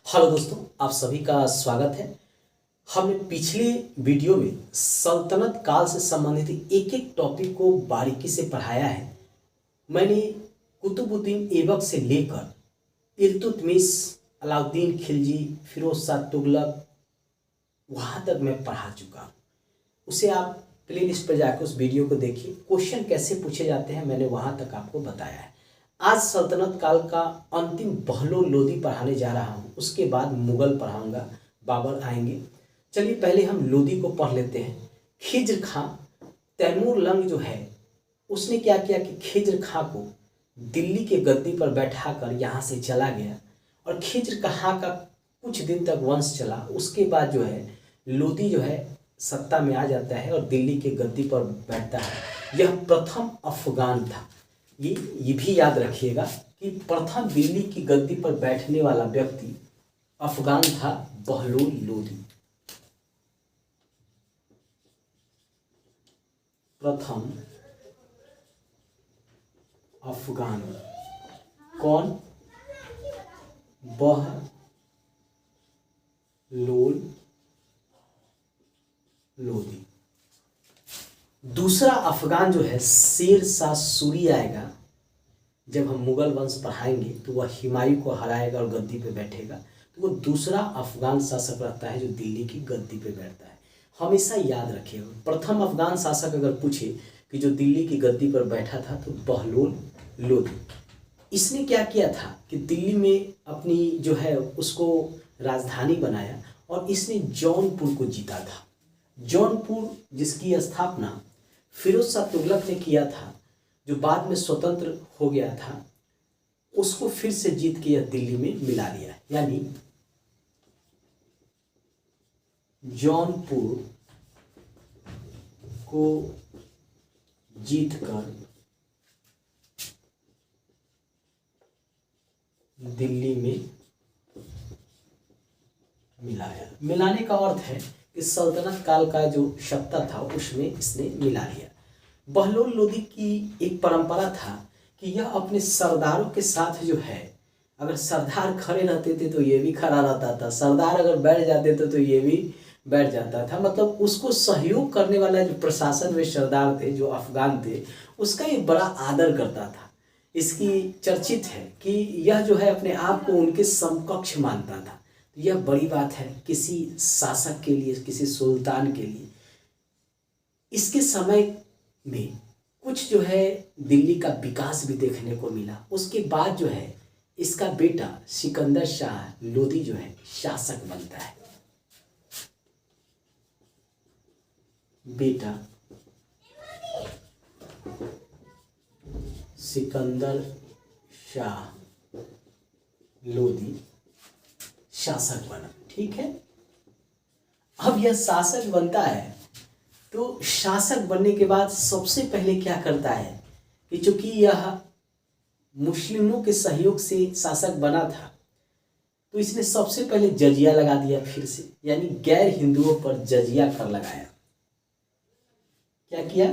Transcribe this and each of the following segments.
Hello दोस्तों, आप सभी का स्वागत है। हमने पिछले वीडियो में सल्तनत काल से संबंधित एक एक टॉपिक को बारीकी से पढ़ाया है। मैंने कुतुबुद्दीन ऐबक से लेकर इल्तुतमिश, अलाउद्दीन खिलजी, फिरोज शाह तुगलक, वहाँ तक मैं पढ़ा चुका हूँ। उसे आप प्लेलिस्ट पर जाकर उस वीडियो को देखिए। क्वेश्चन कैसे पूछे जाते हैं मैंने वहाँ तक आपको बताया है। आज सल्तनत काल का अंतिम बहलोल लोदी पढ़ाने जा रहा हूँ, उसके बाद मुगल पढ़ाऊंगा, बाबर आएंगे। चलिए पहले हम लोदी को पढ़ लेते हैं। खिज्र खां तैमूर लंग जो है उसने क्या किया कि खिज्र खां को दिल्ली के गद्दी पर बैठाकर यहाँ से चला गया और खिज्र खां का कुछ दिन तक वंश चला। उसके बाद जो है लोदी जो है सत्ता में आ जाता है और दिल्ली के गद्दी पर बैठता है। यह प्रथम अफगान था। ये भी याद रखिएगा कि प्रथम दिल्ली की गद्दी पर बैठने वाला व्यक्ति अफगान था, बहलोल लोदी। प्रथम अफगान कौन? बहलोल लोदी। दूसरा अफगान जो है शेर शाह सूरी आएगा। जब हम मुगल वंश पढ़ाएंगे तो वह हुमायूं को हराएगा और गद्दी पे बैठेगा, तो वो दूसरा अफगान शासक रहता है जो दिल्ली की गद्दी पे बैठता है। हमेशा याद रखिएगा, प्रथम अफगान शासक अगर पूछे कि जो दिल्ली की गद्दी पर बैठा था तो बहलोल लोदी। इसने क्या किया था कि दिल्ली में अपनी जो है उसको राजधानी बनाया और इसने जौनपुर को जीता था। जौनपुर जिसकी स्थापना फिरोज शाह तुगलक ने किया था, जो बाद में स्वतंत्र हो गया था, उसको फिर से जीत के यह दिल्ली में मिला लिया। यानी जौनपुर को जीतकर दिल्ली में मिलाया। मिलाने का अर्थ है कि सल्तनत काल का जो सत्ता था उसमें इसने मिला लिया। बहलोल लोदी की एक परंपरा था कि यह अपने सरदारों के साथ जो है, अगर सरदार खड़े रहते थे तो ये भी खड़ा रहता था, सरदार अगर बैठ जाते थे तो ये भी बैठ जाता था। मतलब उसको सहयोग करने वाला जो प्रशासन में सरदार थे, जो अफगान थे, उसका ये बड़ा आदर करता था। इसकी चर्चित है कि यह जो है अपने आप को उनके समकक्ष मानता था। तो यह बड़ी बात है किसी शासक के लिए, किसी सुल्तान के लिए। इसके समय में कुछ जो है दिल्ली का विकास भी देखने को मिला। उसके बाद जो है इसका बेटा सिकंदर शाह लोदी जो है शासक बनता है। बेटा सिकंदर शाह लोदी शासक बना। ठीक है, अब यह शासक बनता है तो शासक बनने के बाद सबसे पहले क्या करता है कि चूंकि यह मुस्लिमों के सहयोग से शासक बना था तो इसने सबसे पहले जजिया लगा दिया फिर से, यानी गैर हिंदुओं पर जजिया कर लगाया। क्या किया?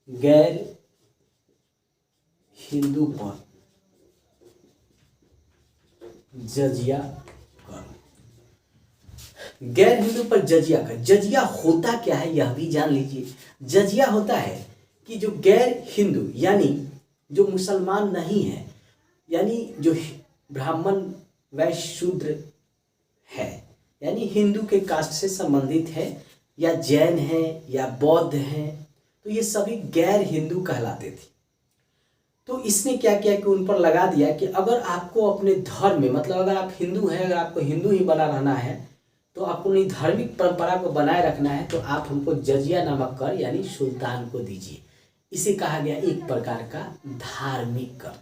गैर हिंदू पर जजिया कर। गैर हिंदू पर जजिया कर। जजिया होता क्या है यह भी जान लीजिए। जजिया होता है कि जो गैर हिंदू यानी जो मुसलमान नहीं है, यानी जो ब्राह्मण वैश्य शूद्र है, यानी हिंदू के कास्ट से संबंधित है, या जैन है या बौद्ध है, तो ये सभी गैर हिंदू कहलाते थे। तो इसने क्या किया कि उन पर लगा दिया कि अगर आपको अपने धर्म में, मतलब अगर आप हिंदू हैं, अगर आपको हिंदू ही बना रहना है, तो आपको अपनी धार्मिक परंपरा को बनाए रखना है, तो आप हमको जजिया नामक कर यानी सुल्तान को दीजिए। इसे कहा गया एक प्रकार का धार्मिक कर।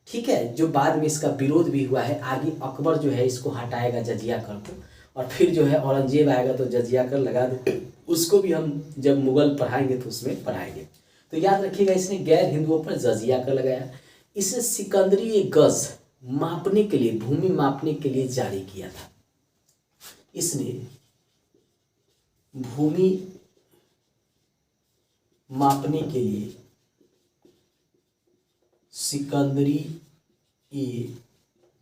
ठीक है, जो बाद में इसका विरोध भी हुआ है। आगे अकबर जो है इसको हटाएगा जजिया कर को, और फिर जो है औरंगजेब आएगा तो जजिया कर लगा दे। उसको भी हम जब मुगल पढ़ाएंगे तो उसमें पढ़ाएंगे। तो याद रखिएगा, इसने गैर हिंदुओं पर जजिया कर लगाया। इसने सिकंदरी गज मापने के लिए, भूमि मापने के लिए जारी किया था। इसने भूमि मापने के लिए सिकंदरी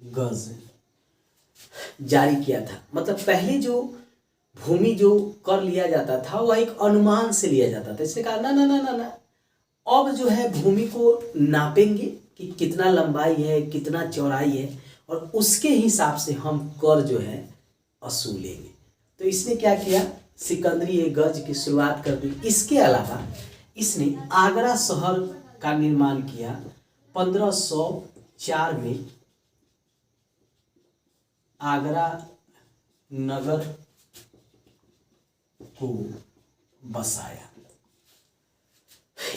गज जारी किया था। मतलब पहले जो भूमि जो कर लिया जाता था वह एक अनुमान से लिया जाता था। इसने कहा ना ना ना ना ना, अब जो है भूमि को नापेंगे कि कितना लंबाई है, कितना चौड़ाई है, और उसके हिसाब से हम कर जो है वसूलेंगे। तो इसने क्या किया, सिकंदरी गज की शुरुआत कर दी। इसके अलावा इसने आगरा शहर का निर्माण किया 1504 में। आगरा नगर को बसाया।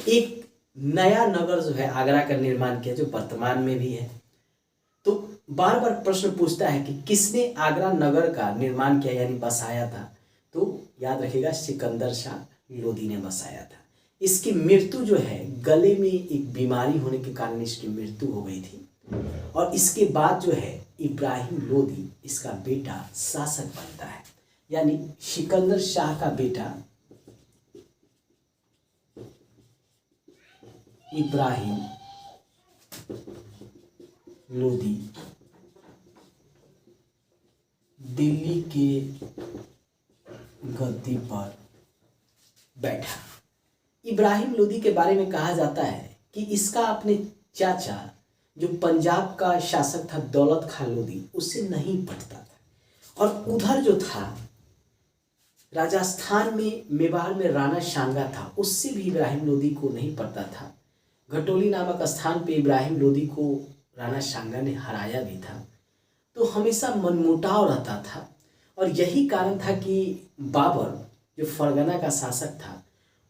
एक नया नगर जो है आगरा का निर्माण किया, जो वर्तमान में भी है। तो बार बार प्रश्न पूछता है कि किसने आगरा नगर का निर्माण किया यानी बसाया था। तो याद रखिएगा सिकंदर शाह लोदी ने बसाया था। इसकी मृत्यु जो है, गले में एक बीमारी होने के कारण इसकी मृत्यु हो गई थी। और इसके बाद जो है इब्राहिम लोदी इसका बेटा शासक बनता है। यानी सिकंदर शाह का बेटा इब्राहिम लोदी दिल्ली के गद्दी पर बैठा। इब्राहिम लोदी के बारे में कहा जाता है कि इसका अपने चाचा जो पंजाब का शासक था दौलत खान लोदी, उससे नहीं पटता था। और उधर जो था राजस्थान में मेवाड़ में राणा सांगा था, उससे भी इब्राहिम लोदी को नहीं पटता था। घटोली नामक स्थान पे इब्राहिम लोदी को राणा सांगा ने हराया भी था। तो हमेशा मनमुटाव रहता था। और यही कारण था कि बाबर जो फरगना का शासक था,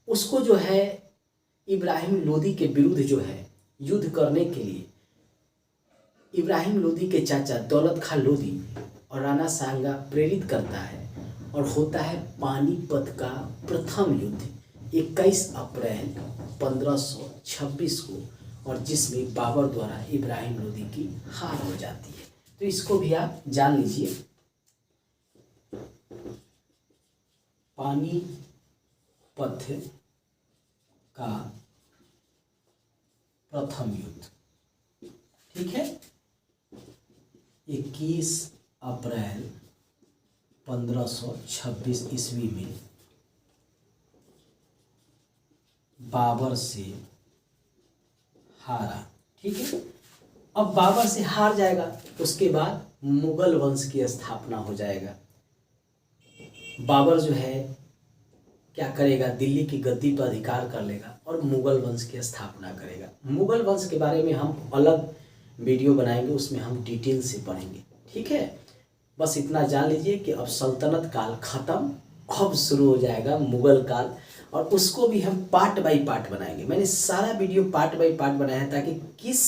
उसको जो है इब्राहिम लोदी के विरुद्ध जो है युद्ध करने के लिए इब्राहिम लोदी के चाचा दौलत खान लोदी और राणा सांगा प्रेरित करता है। और होता है पानीपत का प्रथम युद्ध 21 अप्रैल 1526 को, और जिसमें बाबर द्वारा इब्राहिम लोदी की हार हो जाती है। तो इसको भी आप जान लीजिए। पानीपत का प्रथम युद्ध, ठीक है, 21 अप्रैल 1526 ईस्वी में बाबर से हारा। ठीक है, अब बाबर से हार जाएगा, उसके बाद मुगल वंश की स्थापना हो जाएगा। बाबर जो है क्या करेगा, दिल्ली की गद्दी पर अधिकार कर लेगा और मुगल वंश की स्थापना करेगा। मुगल वंश के बारे में हम अलग वीडियो बनाएंगे, उसमें हम डिटेल से पढ़ेंगे। ठीक है, बस इतना जान लीजिए कि अब सल्तनत काल खत्म, अब शुरू हो जाएगा मुगल काल, और उसको भी हम पार्ट बाय पार्ट बनाएंगे। मैंने सारा वीडियो पार्ट बाय पार्ट बनाया है ताकि किस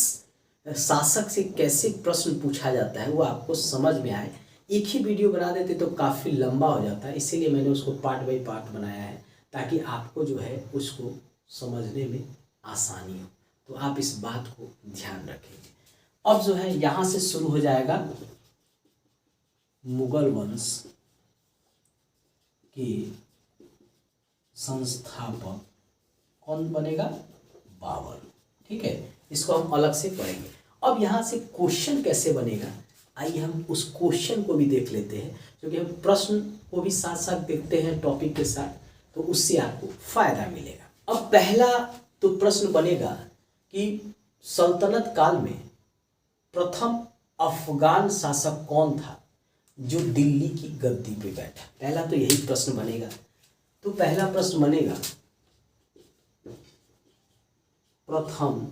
शासक से कैसे प्रश्न पूछा जाता है वो आपको समझ में आए। एक ही वीडियो बना देते तो काफ़ी लंबा हो जाता है, इसीलिए मैंने उसको पार्ट बाय पार्ट बनाया है ताकि आपको जो है उसको समझने में आसानी हो। तो आप इस बात को ध्यान रखेंगे। अब जो है यहाँ से शुरू हो जाएगा मुगल वंश के संस्थापक कौन बनेगा, बाबर। ठीक है, इसको हम अलग से पढ़ेंगे। अब यहाँ से क्वेश्चन कैसे बनेगा, आइए हम उस क्वेश्चन को भी देख लेते हैं, क्योंकि हम प्रश्न को भी साथ साथ देखते हैं टॉपिक के साथ, तो उससे आपको फायदा मिलेगा। अब पहला तो प्रश्न बनेगा कि सल्तनत काल में प्रथम अफगान शासक कौन था जो दिल्ली की गद्दी पे बैठा। पहला तो यही प्रश्न बनेगा। तो पहला प्रश्न बनेगा प्रथम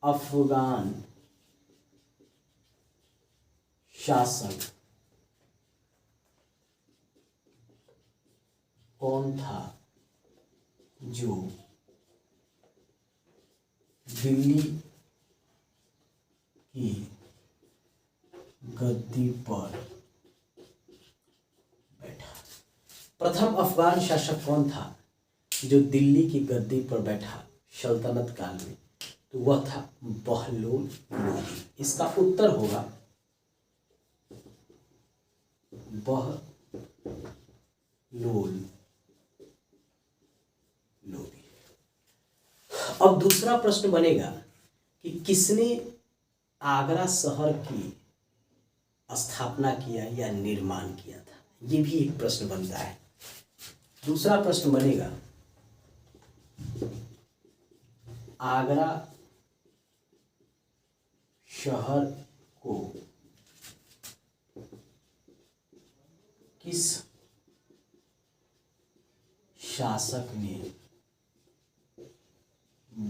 अफगान शासक कौन था जो दिल्ली की गद्दी पर बैठा। प्रथम अफगान शासक कौन था जो दिल्ली की गद्दी पर बैठा सल्तनत काल में, तो वह था बहलोल लोदी। इसका उत्तर होगा बहलोल लोदी। अब दूसरा प्रश्न बनेगा कि किसने आगरा शहर की स्थापना किया या निर्माण किया था? ये भी एक प्रश्न बनता है। दूसरा प्रश्न बनेगा, आगरा शहर को किस शासक ने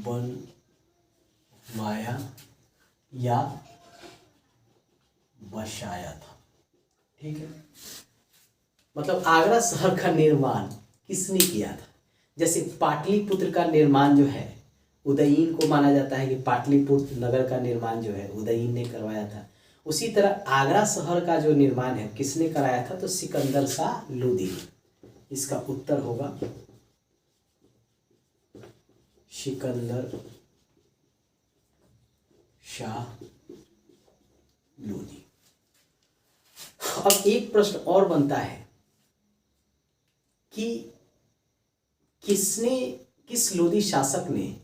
बनवाया या बसाया था? ठीक है, मतलब आगरा शहर का निर्माण किसने किया था? जैसे पाटलिपुत्र का निर्माण जो है उदयीन को माना जाता है कि पाटलिपुत्र नगर का निर्माण जो है उदयीन ने करवाया था। उसी तरह आगरा शहर का जो निर्माण है किसने कराया था? तो सिकंदर शाह लोदी। इसका उत्तर होगा सिकंदर शाह लोदी। अब एक प्रश्न और बनता है कि किस लोदी शासक ने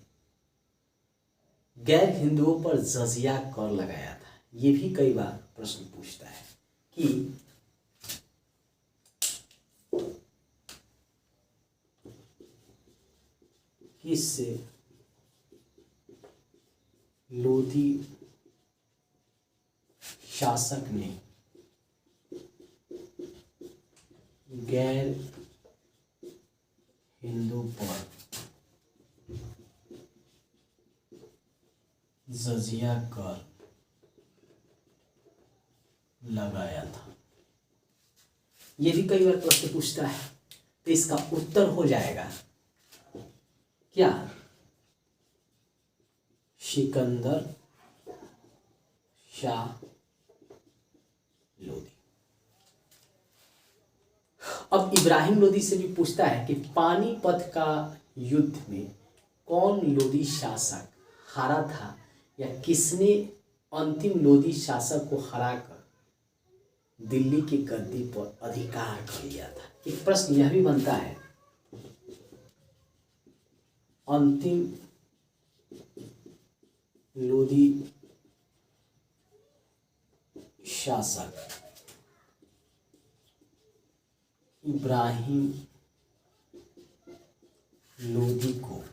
गैर हिंदुओं पर जजिया कर लगाया था? ये भी कई बार प्रश्न पूछता है कि किस लोदी शासक ने गैर हिंदू पर जजिया कर लगाया था? ये भी कई बार प्रश्न पूछता है। तो इसका उत्तर हो जाएगा क्या? सिकंदर शाह लोदी। अब इब्राहिम लोदी से भी पूछता है कि पानीपत का युद्ध में कौन लोदी शासक हारा था या किसने अंतिम लोदी शासक को हराकर दिल्ली की गद्दी पर अधिकार कर लिया था? एक प्रश्न यह भी बनता है, अंतिम लोदी शासक इब्राहिम लोदी को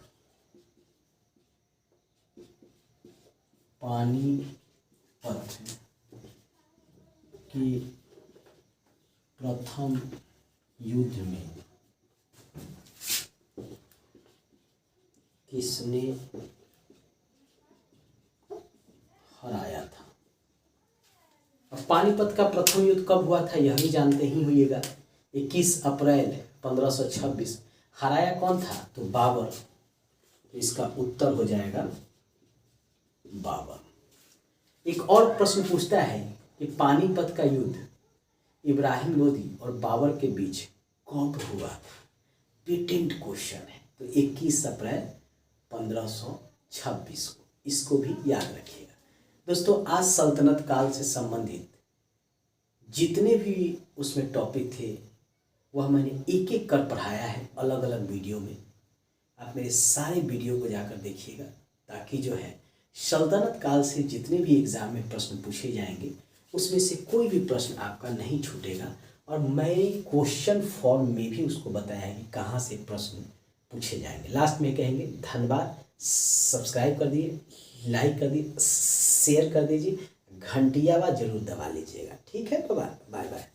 पानीपत के प्रथम युद्ध में किसने हराया था? अब पानीपत का प्रथम युद्ध कब हुआ था यह भी जानते ही होइएगा, 21 अप्रैल 1526। हराया कौन था? तो बाबर। तो इसका उत्तर हो जाएगा बाबर। एक और प्रश्न पूछता है कि पानीपत का युद्ध इब्राहिम लोदी और बाबर के बीच कब हुआ था? पेटेंट क्वेश्चन है। तो 21 अप्रैल 1526 को, इसको भी याद रखिएगा। दोस्तों, आज सल्तनत काल से संबंधित जितने भी उसमें टॉपिक थे वह मैंने एक एक कर पढ़ाया है अलग अलग वीडियो में। आप मेरे सारे वीडियो को जाकर देखिएगा ताकि जो है सल्तनत काल से जितने भी एग्ज़ाम में प्रश्न पूछे जाएंगे उसमें से कोई भी प्रश्न आपका नहीं छूटेगा। और मैंने क्वेश्चन फॉर्म में भी उसको बताया है कि कहाँ से प्रश्न पूछे जाएंगे। लास्ट में कहेंगे धन्यवाद। सब्सक्राइब कर दिए, लाइक कर दिए, शेयर कर दीजिए, घंटिया जरूर दबा लीजिएगा। ठीक है, तो बाय बाय।